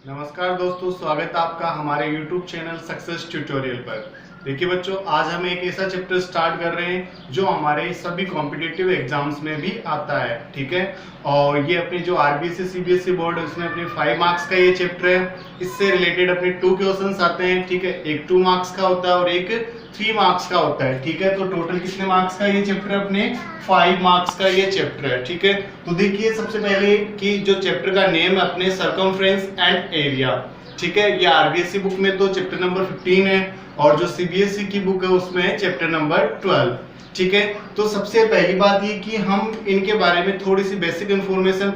नमस्कार दोस्तों, स्वागत है आपका हमारे YouTube चैनल सक्सेस ट्यूटोरियल पर। देखिए बच्चों, आज हम एक ऐसा चैप्टर स्टार्ट कर रहे हैं जो हमारे सभी कॉम्पिटिटिव एग्जाम्स में भी आता है, ठीक है। और ये अपने जो आरबीएसई सीबीएसई बोर्ड है उसमें अपने 5 मार्क्स का ये चैप्टर है। इससे रिलेटेड अपने 2 क्वेश्चंस आते हैं, ठीक है। एक 2 मार्क्स का होता है और एक 3 मार्क्स का होता है, ठीक है। तो टोटल कितने मार्क्स का ये चैप्टर अपने 5 मार्क्स का ये चैप्टर है, ठीक है। तो देखिए सबसे पहले कि जो चैप्टर का नेम है अपने सरकमफ्रेंस एंड एरिया, ठीक है। ये आरबीएसई बुक में तो चैप्टर नंबर 15 है और जो सीबीएसई की बुक है उसमें है चैप्टर नंबर 12, ठीक है। तो सबसे पहली बात ये कि हम इनके बारे में थोड़ी सी बेसिक इंफॉर्मेशन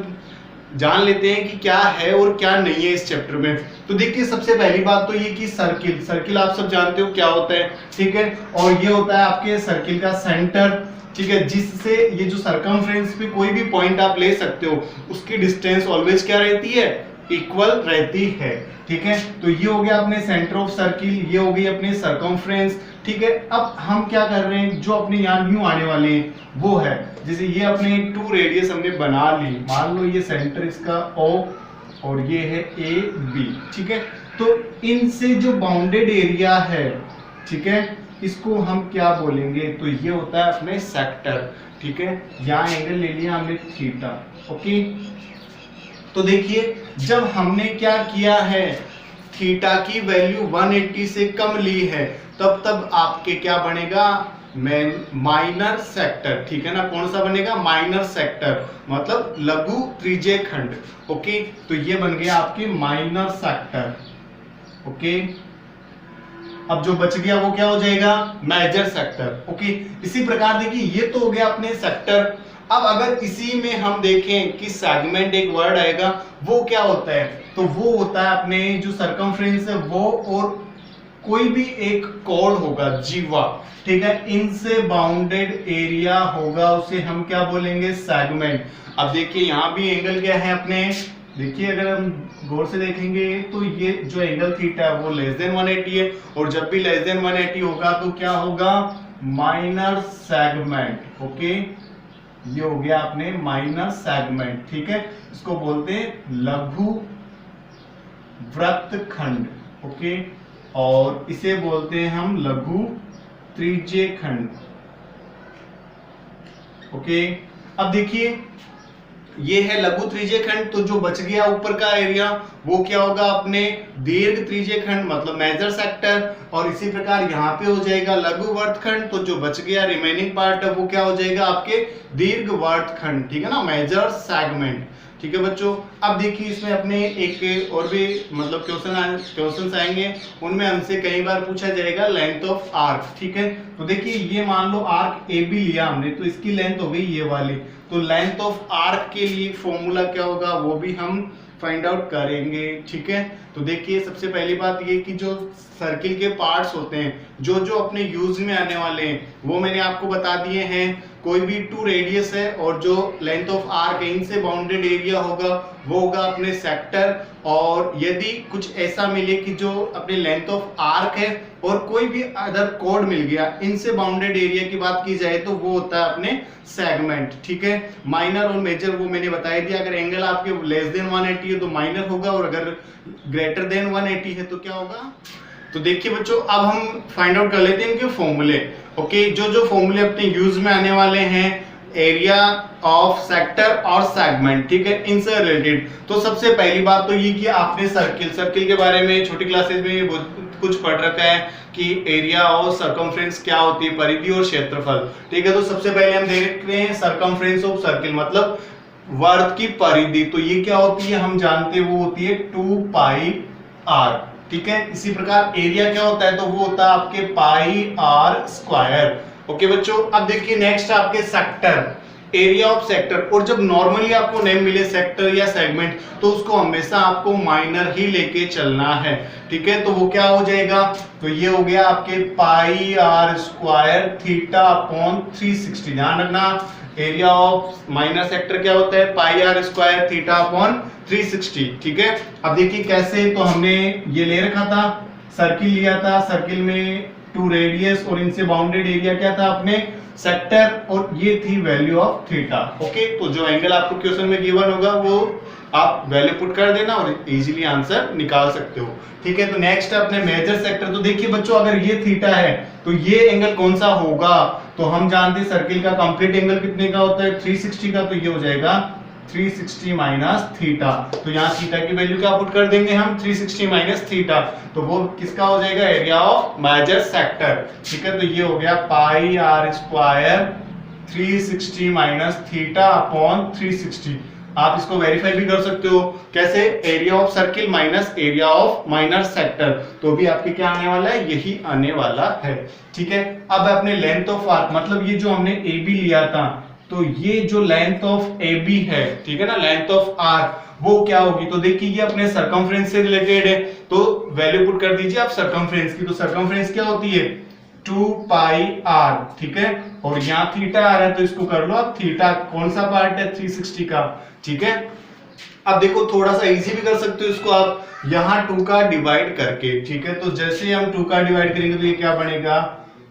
जान लेते हैं कि क्या है और क्या नहीं है इस चैप्टर में। तो देखिए सबसे पहली बात तो ये कि सर्किल आप सब जानते हो क्या होता है, ठीक है। और ये होता है आपके सर्किल का सेंटर, ठीक है, जिससे ये जो सरकमफ्रेंस पे कोई भी पॉइंट आप ले सकते हो उसकी डिस्टेंस ऑलवेज क्या रहती है, इक्वल रहती है, ठीक है। तो ये हो गया अपने सेंटर ऑफ सर्किल, ये हो गई अपने सरकमफ्रेंस, ठीक है। अब हम क्या कर रहे हैं, जो अपने यहाँ न्यू आने वाले हैं वो है, जैसे ये अपने 2 रेडियस हमने बना ली, मान लो ये सेंटर इसका O और ये है AB, ठीक है। तो इनसे जो बाउंडेड एरिया है, ठीक है, इसको हम क्या बोलेंगे, तो ये होता है अपने सेक्टर, ठीक है। यहाँ एंगल ले लिया हमने थीटा, ओके। तो देखिए जब हमने क्या किया है, थीटा की वैल्यू 180 से कम ली है, तब आपके क्या बनेगा, माइनर सेक्टर, ठीक है ना। कौन सा बनेगा, माइनर सेक्टर, मतलब लघु त्रिज्यीय खंड, ओके। तो ये बन गया आपके माइनर सेक्टर, ओके। अब जो बच गया वो क्या हो जाएगा, मेजर सेक्टर, ओके। इसी प्रकार देखिए ये तो हो गया अपने सेक्टर। अब अगर इसी में हम देखें कि सेगमेंट एक वर्ड आएगा, वो क्या होता है, तो वो होता है अपने जो सरकमफ्रेंस है वो और कोई भी एक कॉर्ड होगा, जीवा, ठीक है, इनसे बाउंडेड एरिया होगा, उसे हम क्या बोलेंगे, सेगमेंट। अब देखिए यहाँ भी एंगल क्या है अपने, देखिए अगर हम गौर से देखेंगे तो ये जो एंगल थीटा है वो लेस देन 180 है, और जब भी लेस देन 180 होगा तो क्या होगा, माइनर सेगमेंट, ओके। ये हो गया अपने माइनर सेगमेंट, ठीक है। इसको बोलते हैं लघु वृत्तखंड, ओके। और इसे बोलते हैं हम लघु त्रिज्यीय खंड, ओके। अब देखिए ये है लघु त्रिज्यीय खंड, तो जो बच गया ऊपर का एरिया वो क्या होगा, अपने दीर्घ त्रिज्यीय खंड, मतलब मेजर सेक्टर। और इसी प्रकार यहाँ पे हो जाएगा लघु वर्तखंड, तो जो बच गया रिमेनिंग पार्ट है वो क्या हो जाएगा आपके दीर्घ वर्तखंड, ठीक है ना, मेजर सेगमेंट, ठीक है बच्चों। अब देखिए इसमें अपने एक और भी मतलब क्वेश्चन आएंगे, उनमें हमसे कई बार पूछा जाएगा लेंथ ऑफ आर्क, ठीक है। तो देखिए ये मान लो आर्क ए बी लिया हमने, तो इसकी लेंथ हो गई ये वाली, तो लेंथ ऑफ आर्क के लिए फॉर्मूला क्या होगा वो भी हम फाइंड आउट करेंगे, ठीक है। तो देखिए सबसे पहली बात ये कि जो सर्किल के पार्ट्स होते हैं जो जो अपने यूज में आने वाले हैं वो मैंने आपको बता दिए हैं। कोई भी 2 रेडियस है और जो लेंथ ऑफ आर्क है इनसे बाउंडेड एरिया होगा वो होगा अपने सेक्टर। और यदि कुछ ऐसा मिले कि जो अपने लेंथ ऑफ आर्क है और कोई भी अदर कोड मिल गया, इनसे बाउंडेड एरिया की बात की जाए तो वो होता है अपने सेगमेंट, ठीक है। माइनर और मेजर वो मैंने बता दिया, अगर एंगल आपके लेस देन 180 है तो माइनर होगा, और अगर ग्रेटर देन 180 है तो क्या होगा। तो देखिए बच्चों अब हम फाइंड आउट कर लेते हैं इनके फॉर्मूले, ओके। जो जो फॉर्मूले अपने यूज में आने वाले हैं एरिया ऑफ सेक्टर और सेगमेंट, ठीक है, इनसे रिलेटेड। तो सबसे पहली बात तो ये कि आपने सर्किल के बारे में छोटी क्लासेस में बहुत कुछ पढ़ रखा है कि एरिया और सरकमफ्रेंस क्या होती है, परिधि और क्षेत्रफल, ठीक है। तो सबसे पहले हम देख रहे हैं सरकमफ्रेंस ऑफ सर्किल, मतलब वर्त की परिधि। तो ये क्या होती है हम जानते हैं, वो होती है 2 पाई आर, ठीक है। इसी प्रकार एरिया क्या होता है, तो वो होता है आपके पाई आर स्क्वायर, ओके बच्चों। अब देखिए नेक्स्ट आपके सेक्टर, एरिया ऑफ सेक्टर। और जब नॉर्मली आपको नेम मिले सेक्टर या सेगमेंट तो उसको हमेशा आपको माइनर ही लेके चलना है, ठीक है। तो वो क्या हो जाएगा, तो ये हो गया आपके pi R square theta upon 360। ध्यान रखना एरिया ऑफ माइनर सेक्टर क्या होता है, pi R square theta upon 360, ठीक है। अब देखिए कैसे, तो हमने ये ले रखा था, सर्किल लिया था, सर्किल में 2 रेडियस और इनसे बाउंडेड एरिया क्या था अपने सेक्टर और ये थी वैल्यू ऑफ थीटा। ओके, तो जो एंगल आपको क्वेश्चन में गिवन होगा वो आप वैल्यू पुट कर देना और इजीली आंसर निकाल सकते हो। ठीक है, तो नेक्स्ट है अपने मेजर सेक्टर। तो देखिए बच्चों, अगर ये थीटा है तो ये एंगल कौन सा होगा, तो हम जानते हैं सर्किल का कंप्लीट एंगल कितने का होता है, 360 का, तो ये हो जाएगा 360 माइनस थीटा। तो यहाँ थीटा की वैल्यू क्या पुट कर देंगे हम, 360 माइनस थीटा, तो वो किसका हो जाएगा, एरिया ऑफ मेजर सेक्टर। ठीक है, तो ये हो गया pi R square 360 minus theta upon 360। आप इसको वेरीफाई भी कर सकते हो, कैसे, area of circle minus area of minor sector, तो भी आपके क्या आने वाला है, यही आने वाला है। ठीक है, अब अपने लेंथ ऑफ आर्क, मतलब ये जो हमने ए बी लिया था, तो ये जो लेंथ ऑफ ए बी है, ठीक है ना, लेंथ ऑफ आर्क वो क्या होगी, तो देखिए ये अपने सरकमफ्रेंस से रिलेटेड है, तो वैल्यू पुट कर दीजिए आप सरकमफ्रेंस की। तो सरकमफ्रेंस क्या होती है, 2 पाई आर। ठीक है, और यहाँ थीटा आ रहा है तो इसको कर लो आप, थीटा कौन सा पार्ट है, 360 का। ठीक है, अब देखो थोड़ा सा इजी भी कर सकते हो इसको आप, यहाँ 2 का डिवाइड करके। ठीक है, तो जैसे हम 2 का डिवाइड करेंगे तो ये क्या बनेगा,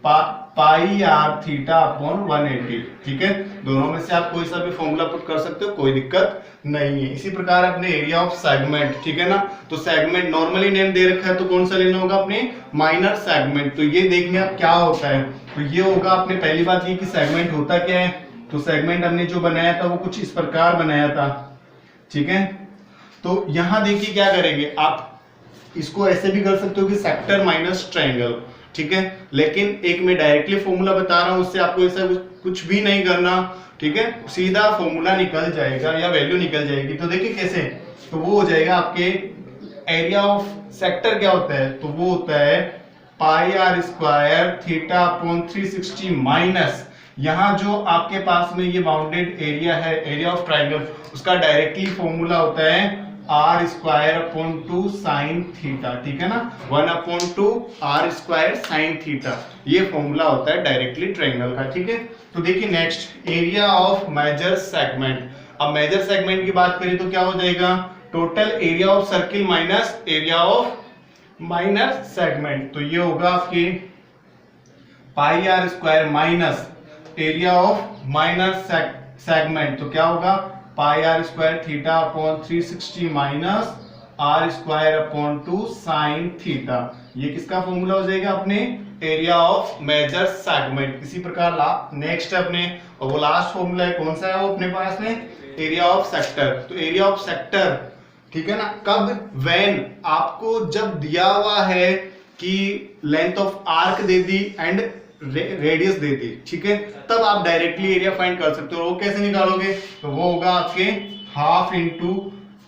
पाई आर थीटा अपॉन 180। ठीक है, दोनों में से आप कोई सा भी फॉर्मूला पुट कर सकते हो, कोई दिक्कत नहीं है। इसी प्रकार अपने एरिया ऑफ सेगमेंट, ठीक है ना, तो सेगमेंट नॉर्मली नेम दे रखा है तो कौन सा लेना होगा, अपने माइनर सेगमेंट। तो ये देखेंगे आप क्या होता है, तो ये होगा अपने पहली बात ये कि सेगमेंट होता क्या है, तो सेगमेंट हमने जो बनाया था वो कुछ इस प्रकार बनाया था। ठीक है, तो यहां देखिए क्या करेंगे आप, इसको ऐसे भी कर सकते हो कि सेक्टर माइनस ट्रायंगल। ठीक है, लेकिन एक मैं डायरेक्टली फॉर्मूला बता रहा हूं, उससे आपको ऐसा कुछ भी नहीं करना। ठीक है, सीधा फॉर्मूला निकल जाएगा या वैल्यू निकल जाएगी। तो देखिए कैसे, तो वो हो जाएगा आपके एरिया ऑफ सेक्टर क्या होता है, तो वो होता है pi R square theta upon 360 minus, यहाँ जो आपके पास में ये बाउंडेड एरिया है, एरिया ऑफ ट्रायंगल, उसका डायरेक्टली फॉर्मूला होता है R square upon 2 sine theta. ठीक है ना, 1/2 आर स्क्वायर साइन थीटा, ये फॉर्मूला होता है डायरेक्टली ट्रायंगल का। ठीक है, तो देखिए next area of major segment. अब मेजर सेगमेंट की बात करें तो क्या हो जाएगा, total area of circle minus area of minor segment, तो ये होगा आपके pi R square minus area of minor segment, तो क्या होगा pi R square theta upon 360 minus R square upon 2 sine theta. ये किसका फॉर्मूला हो जाएगा, अपने एरिया ऑफ मेजर सेगमेंट। इसी प्रकार नेक्स्ट अपने, और वो लास्ट फॉर्मूला है, कौन सा है वो अपने पास में, एरिया ऑफ सेक्टर। तो एरिया ऑफ सेक्टर, ठीक है ना, कब, व्हेन आपको जब दिया हुआ है कि लेंथ ऑफ आर्क दे दी एंड रेडियस दे दी, ठीक है, तब आप डायरेक्टली एरिया फाइंड कर सकते हो। वो कैसे निकालोगे, तो वो होगा आपके half into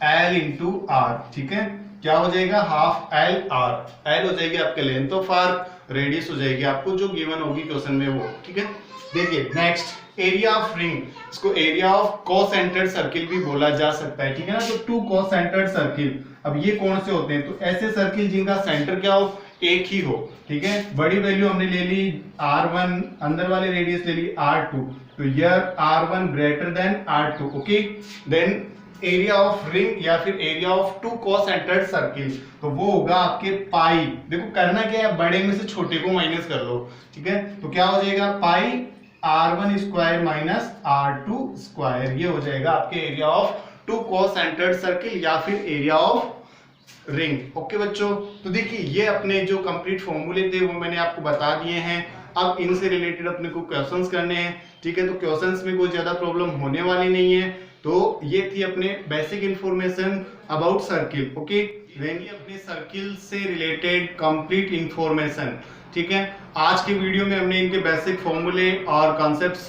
L into R. ठीक है, क्या हो जाएगा, हाफ एल आर, एल हो जाएगी आपके लेंथ ऑफ आर्क, रेडियस हो जाएगी आपको जो गिवन होगी क्वेश्चन में वो। ठीक है, देखिए नेक्स्ट एरिया ऑफ रिंग, इसको एरिया ऑफ कॉसेंट्रेड सर्किल भी बोला जा सकता है। ठीक है ना, तो 2 कॉसेंट्रेड सर्किल, अब ये कौन से होते हैं, तो ऐसे सर्किल जिनका सेंटर क्या हो, एक ही हो। ठीक है, बड़ी वैल्यू हमने ले ली R1, अंदर वाली रेडियस ले ली R2, तो यार R1 greater than R2। Okay, then area of ring या फिर एरिया ऑफ 2 कॉसेंट्रेड सर्किल, तो वो होगा आपके पाई, देखो करना क्या है, बड़े में से छोटे को माइनस कर लो। ठीक है, तो क्या हो जाएगा, पाई R1 square minus R2 square, ये हो जाएगा आपके एरिया ऑफ 2 कॉसेंट्रेड सर्किल या फिर एरिया ऑफ रिंग। ओके बच्चों, तो देखिए ये अपने जो कंप्लीट फॉर्मूले थे वो मैंने आपको बता दिए हैं। अब इनसे रिलेटेड अपने को क्वेश्चंस करने हैं। ठीक है, तो क्वेश्चंस में कोई ज्यादा प्रॉब्लम होने वाली नहीं है। तो ये थी अपने basic information about circle. Okay, अपने सर्किल से रिलेटेड कंप्लीट इंफॉर्मेशन। ठीक है, आज के वीडियो में हमने इनके बेसिक फॉर्मूले और कॉन्सेप्ट्स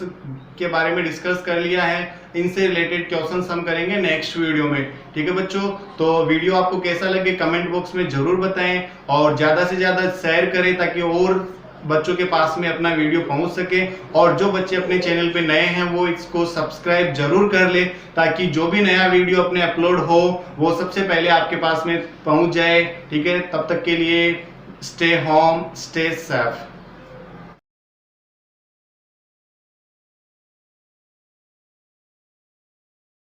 के बारे में डिस्कस कर लिया है। इनसे रिलेटेड क्वेश्चंस हम करेंगे नेक्स्ट वीडियो में। ठीक है बच्चों, तो वीडियो आपको कैसा लगे कमेंट बॉक्स में जरूर बताएं और ज्यादा से ज्यादा शेयर करें ताकि और बच्चों के पास में अपना वीडियो पहुंच सके। और जो बच्चे अपने चैनल पे नए हैं वो इसको सब्सक्राइब जरूर कर ले ताकि जो भी नया वीडियो अपने अपलोड हो वो सबसे पहले आपके पास में पहुंच जाए। ठीक है, तब तक के लिए स्टे होम, स्टे सेफ।